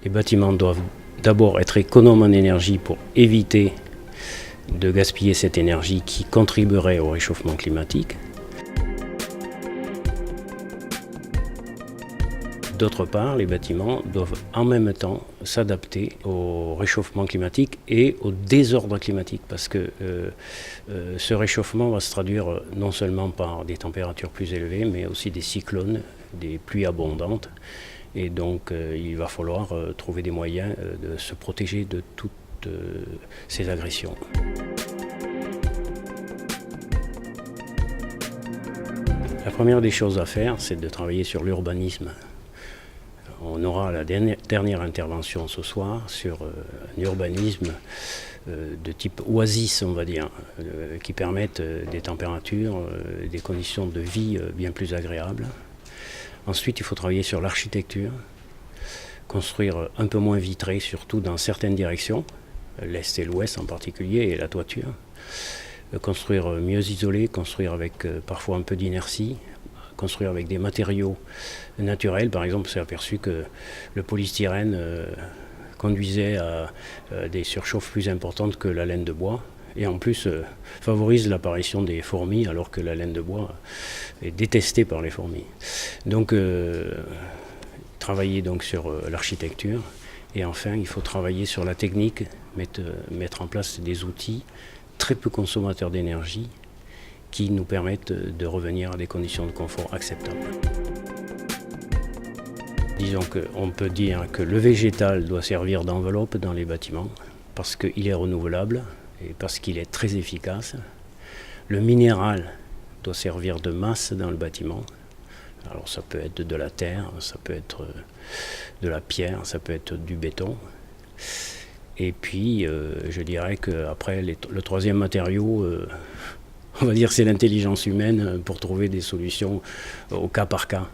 Les bâtiments doivent d'abord être économes en énergie pour éviter de gaspiller cette énergie qui contribuerait au réchauffement climatique. D'autre part, les bâtiments doivent en même temps s'adapter au réchauffement climatique et au désordre climatique parce que ce réchauffement va se traduire non seulement par des températures plus élevées mais aussi des cyclones, des pluies abondantes et donc il va falloir trouver des moyens de se protéger de toutes ces agressions. La première des choses à faire, c'est de travailler sur l'urbanisme. On aura la dernière intervention ce soir sur un urbanisme de type oasis, on va dire, qui permettent des températures, des conditions de vie bien plus agréables. Ensuite, il faut travailler sur l'architecture, construire un peu moins vitré, surtout dans certaines directions, l'est et l'ouest en particulier, et la toiture. Construire mieux isolé, construire avec parfois un peu d'inertie, construire avec des matériaux naturels. Par exemple, on s'est aperçu que le polystyrène conduisait à des surchauffes plus importantes que la laine de bois et en plus favorise l'apparition des fourmis alors que la laine de bois est détestée par les fourmis. Donc travailler donc sur l'architecture et enfin il faut travailler sur la technique, mettre en place des outils très peu consommateurs d'énergie qui nous permettent de revenir à des conditions de confort acceptables. Disons qu'on peut dire que le végétal doit servir d'enveloppe dans les bâtiments parce qu'il est renouvelable et parce qu'il est très efficace. Le minéral doit servir de masse dans le bâtiment. Alors ça peut être de la terre, ça peut être de la pierre, ça peut être du béton. Et puis je dirais qu'après le troisième matériau, on va dire c'est l'intelligence humaine pour trouver des solutions au cas par cas.